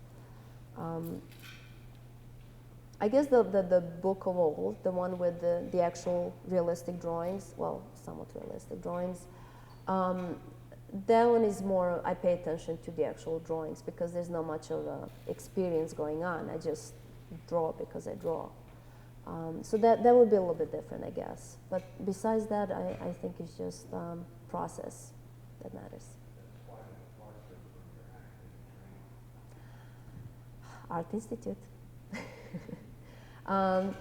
I guess the book of old, the one with the actual realistic drawings, well, somewhat realistic drawings, that one is more, I pay attention to the actual drawings because there's not much of a experience going on. I just draw because I draw. So that would be a little bit different, I guess. But besides that, I think it's just process that matters. That's quite a departure from your acting training. Art Institute. Those are radical.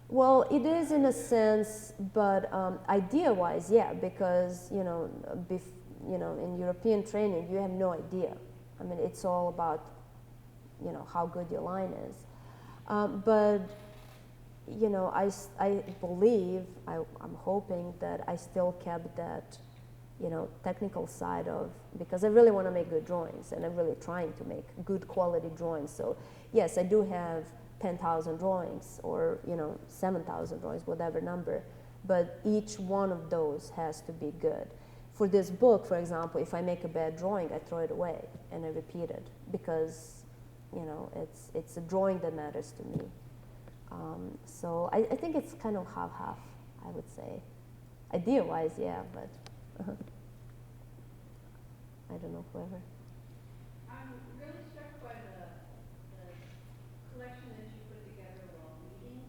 Well, it is in a sense, but idea-wise, yeah, because you know, in European training, you have no idea. I mean, it's all about, you know, how good your line is. But you know, I believe, I'm hoping that I still kept that, you know, technical side of, because I really want to make good drawings, and I'm really trying to make good quality drawings. So yes, I do have 10,000 drawings, or you know, 7,000 drawings, whatever number, but each one of those has to be good. For this book, for example, if I make a bad drawing, I throw it away and I repeat it, because you know, it's a drawing that matters to me. So I think it's kind of half-half, I would say. Idea-wise, yeah, but I don't know, whoever. I'm really struck by the collection that you put together while reading,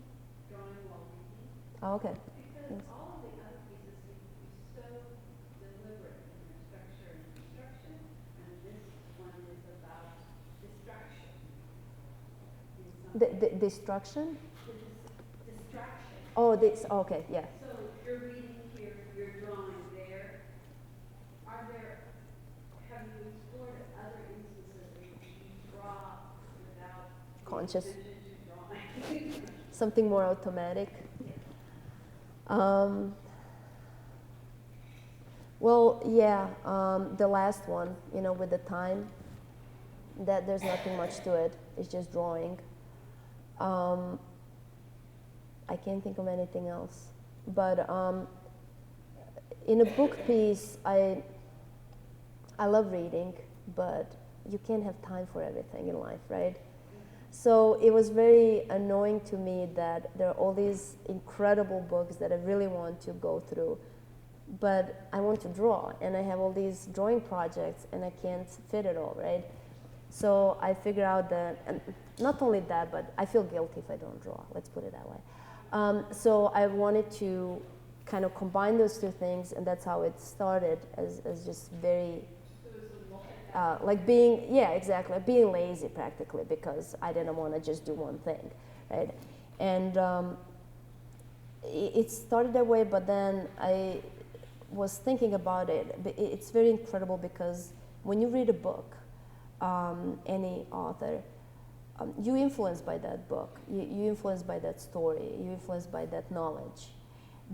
drawing while reading, Oh, okay. because Yes. all of the other pieces seem to be so deliberate in their structure and construction, and this one is about distraction in some way. Destruction? Distraction. Oh, this, okay, yeah. So you're reading here, you're drawing there. Have you explored other instances where you draw without the Conscious. intention to drawing? Something more automatic. Well, yeah, the last one, you know, with the time, that there's nothing much to it. It's just drawing. I can't think of anything else. But in a book piece, I love reading, but you can't have time for everything in life, right? So it was very annoying to me that there are all these incredible books that I really want to go through, but I want to draw, and I have all these drawing projects, and I can't fit it all, right? So I figured out that, and not only that, but I feel guilty if I don't draw, let's put it that way. So I wanted to kind of combine those two things, and that's how it started, as just very, like being, yeah, exactly, being lazy practically, because I didn't want to just do one thing, right? And it started that way, but then I was thinking about it. It's very incredible, because when you read a book, any author, you influenced by that book, you influenced by that story, you influenced by that knowledge.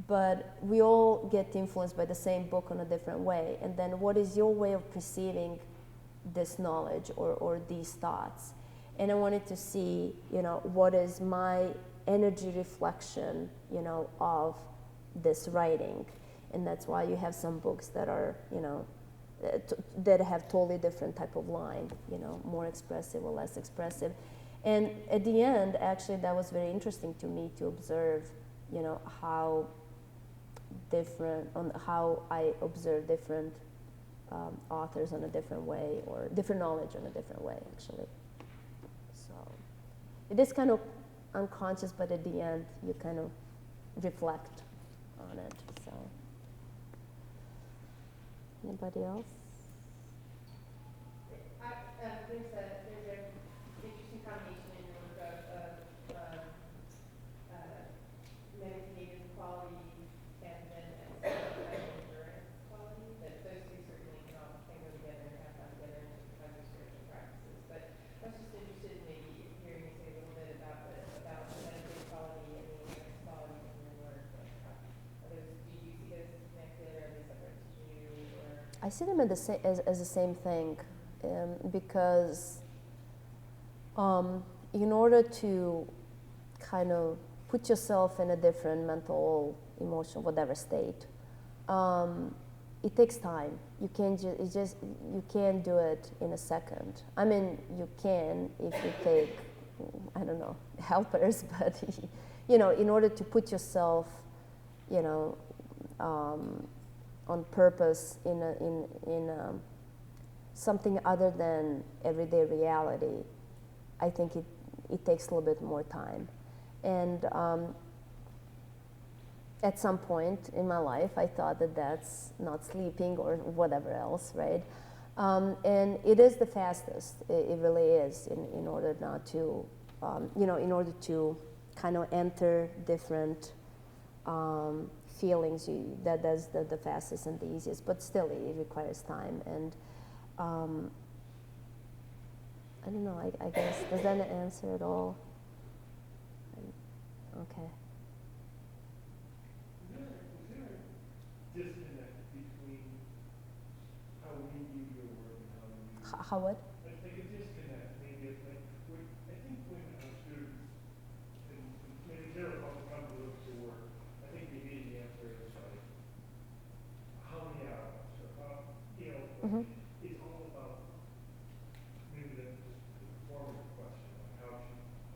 But we all get influenced by the same book in a different way. And then what is your way of perceiving this knowledge or these thoughts? And I wanted to see, you know, what is my energy reflection, you know, of this writing. And that's why you have some books that are, you know, that have totally different type of line, you know, more expressive or less expressive. And at the end, actually, that was very interesting to me to observe, you know, how I observe different authors in a different way, or different knowledge in a different way, actually. So it is kind of unconscious, but at the end, you kind of reflect on it. So, anybody else? There's an interesting combination in your work of meditative quality and then endurance quality. That those two certainly can go together and have gone together in different kinds of spiritual practices. But I was just interested in maybe hearing you say a little bit about the meditative quality and the endurance quality in your work. Do you see those as connected, or are they separate to you? Or I see them as the same thing, because in order to kind of put yourself in a different mental, emotional, whatever state, it takes time. You can't you can't do it in a second. I mean, you can if you take, I don't don't know, helpers, but you know, in order to put yourself, you know, on purpose in something other than everyday reality, I think it takes a little bit more time. And at some point in my life, I thought that that's not sleeping or whatever else, right? And it is the fastest. It really is in order not to, you know, in order to kind of enter different feelings. That's the fastest and the easiest, but still it requires time. And I don't know, I guess, does that answer at all? Okay. Is there a disconnect between how we view your work and how we view How what? like a disconnect, maybe it's like, I think when students, and maybe general public come to look at your work, I think the immediate answer is like, how many hours, or you know, Mm-hmm. it's all about maybe the performance question, like how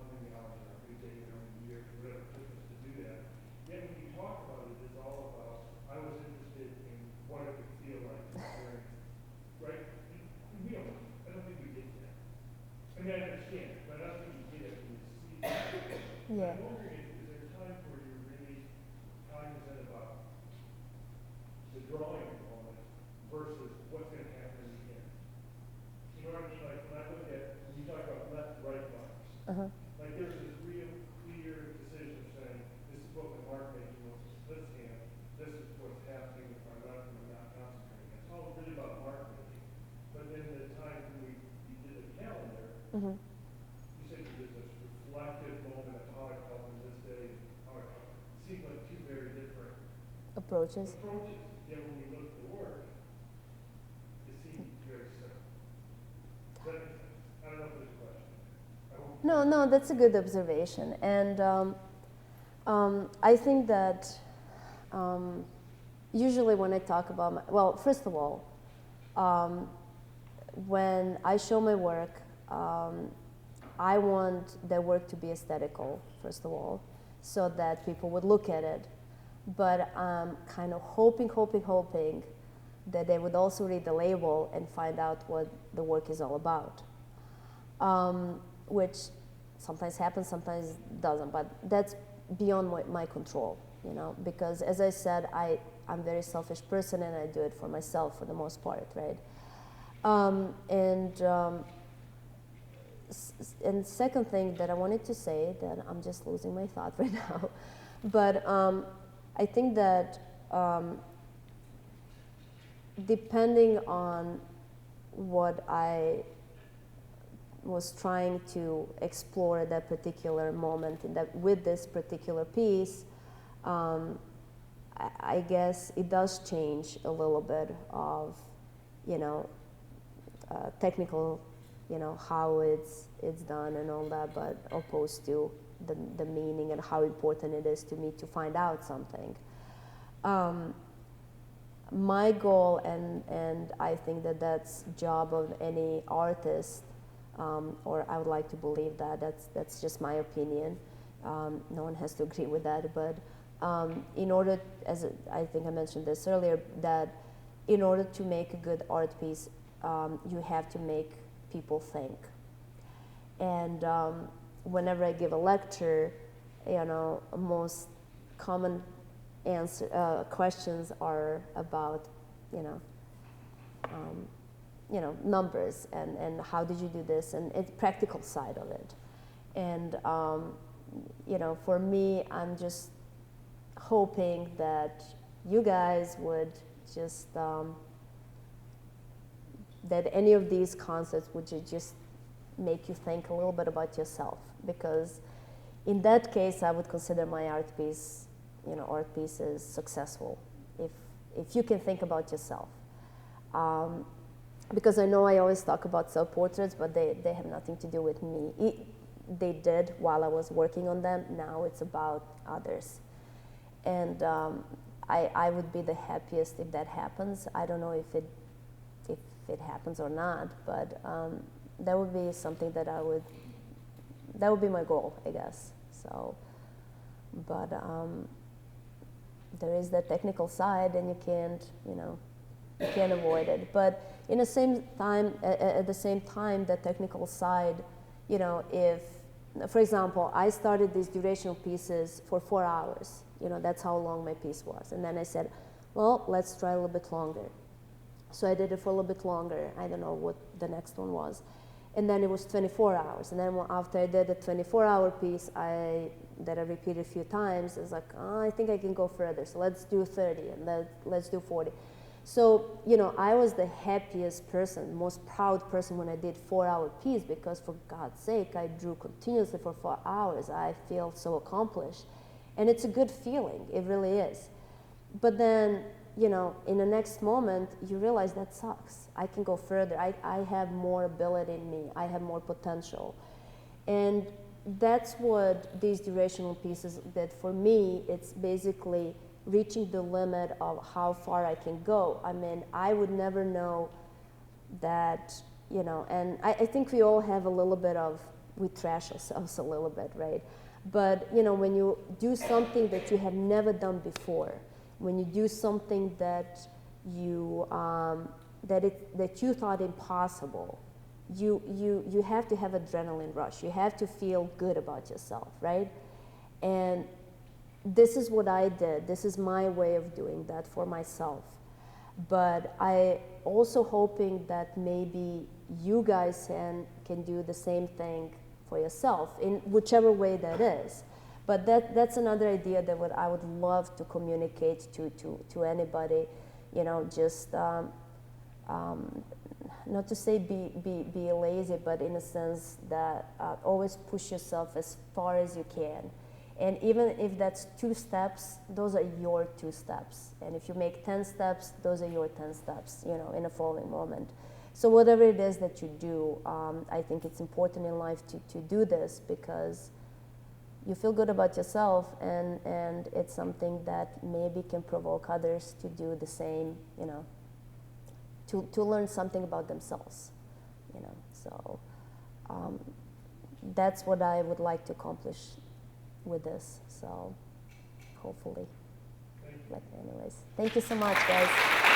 many hours are we taking, how many years, whatever it took us to do that. Yet when you talk about it, it's all about, I was interested in what it would feel like to experience, right? And we don't, I don't think we did that. I mean, I understand, but I don't think you did it when you see it. Yeah. I'm wondering, is there times where you're really cognizant about the drawing moment versus what's going to happen in the end? You know what I mean? Like when I look at, when you talk about left-right buttons, Uh-huh. like there's this real clear decision saying, this is what the mark making was with this hand, this is what's happening with my left and I'm not concentrating. It's all really about mark making. But then the time when you did the calendar, Mm-hmm. you said you did this reflective moment of how I felt in this day, how I felt. It seems like two very different Approaches. approaches. Yet when we look at the work, it seems very similar. Does that make sense? I don't know if there's a question. I hope. No, that's a good observation. And I think that usually when I talk about well, first of all, when I show my work, I want the work to be aesthetical, first of all, so that people would look at it. But I'm kind of hoping that they would also read the label and find out what the work is all about, which sometimes happens, sometimes doesn't, but that's beyond my control, you know, because as I said, I'm a very selfish person and I do it for myself for the most part, right? And second thing that I wanted to say, that I'm just losing my thought right now, but I think that depending on what I was trying to explore at that particular moment, and that with this particular piece, I guess it does change a little bit of, you know, technical, you know, how it's done and all that, but opposed to the meaning and how important it is to me to find out something. My goal, and I think that that's job of any artist, or I would like to believe that, that's just my opinion. No one has to agree with that, but in order, as I think I mentioned this earlier, that in order to make a good art piece, you have to make people think. And whenever I give a lecture, you know, most common questions are about, you know, numbers and how did you do this, and it's practical side of it. And you know, for me, I'm just hoping that you guys would just that any of these concepts would just make you think a little bit about yourself, because in that case I would consider my art piece, you know, art piece is successful if you can think about yourself. Because I know I always talk about self-portraits, but they have nothing to do with me. They did while I was working on them. Now it's about others. And I would be the happiest if that happens. I don't know if it happens or not, but that would be something that I would that would be my goal, I guess. So, but there is that technical side, and you can't avoid it. But in the same time, at the same time, the technical side, if, for example, I started these durational pieces for 4 hours, that's how long my piece was. And then I said, well, let's try a little bit longer. So I did it for a little bit longer. I don't know what the next one was. And then it was 24 hours. And then after I did the 24-hour piece that I repeated a few times, I was like, oh, I think I can go further. So let's do 30, and let's do 40. So, I was the happiest person, most proud person when I did 4-hour piece, because for God's sake, I drew continuously for 4 hours. I feel so accomplished. And it's a good feeling. It really is. But then, in the next moment, you realize that sucks. I can go further. I have more ability in me. I have more potential. And that's what these durational pieces did for me. It's basically reaching the limit of how far I can go. I mean, I would never know that, and I think we all have a little bit of, we trash ourselves a little bit, right? But, when you do something that you have never done before, when you do something that you that you thought impossible, you have to have adrenaline rush. You have to feel good about yourself, right? And this is what I did. This is my way of doing that for myself. But I also hoping that maybe you guys can do the same thing for yourself in whichever way that is. But that's another idea that I would love to communicate to anybody, just not to say be lazy, but in a sense that always push yourself as far as you can. And even if that's 2 steps, those are your 2 steps. And if you make 10 steps, those are your 10 steps, in the following moment. So whatever it is that you do, I think it's important in life to do this, because you feel good about yourself, and it's something that maybe can provoke others to do the same, to learn something about themselves, So that's what I would like to accomplish with this. So hopefully, but anyways, thank you so much, guys.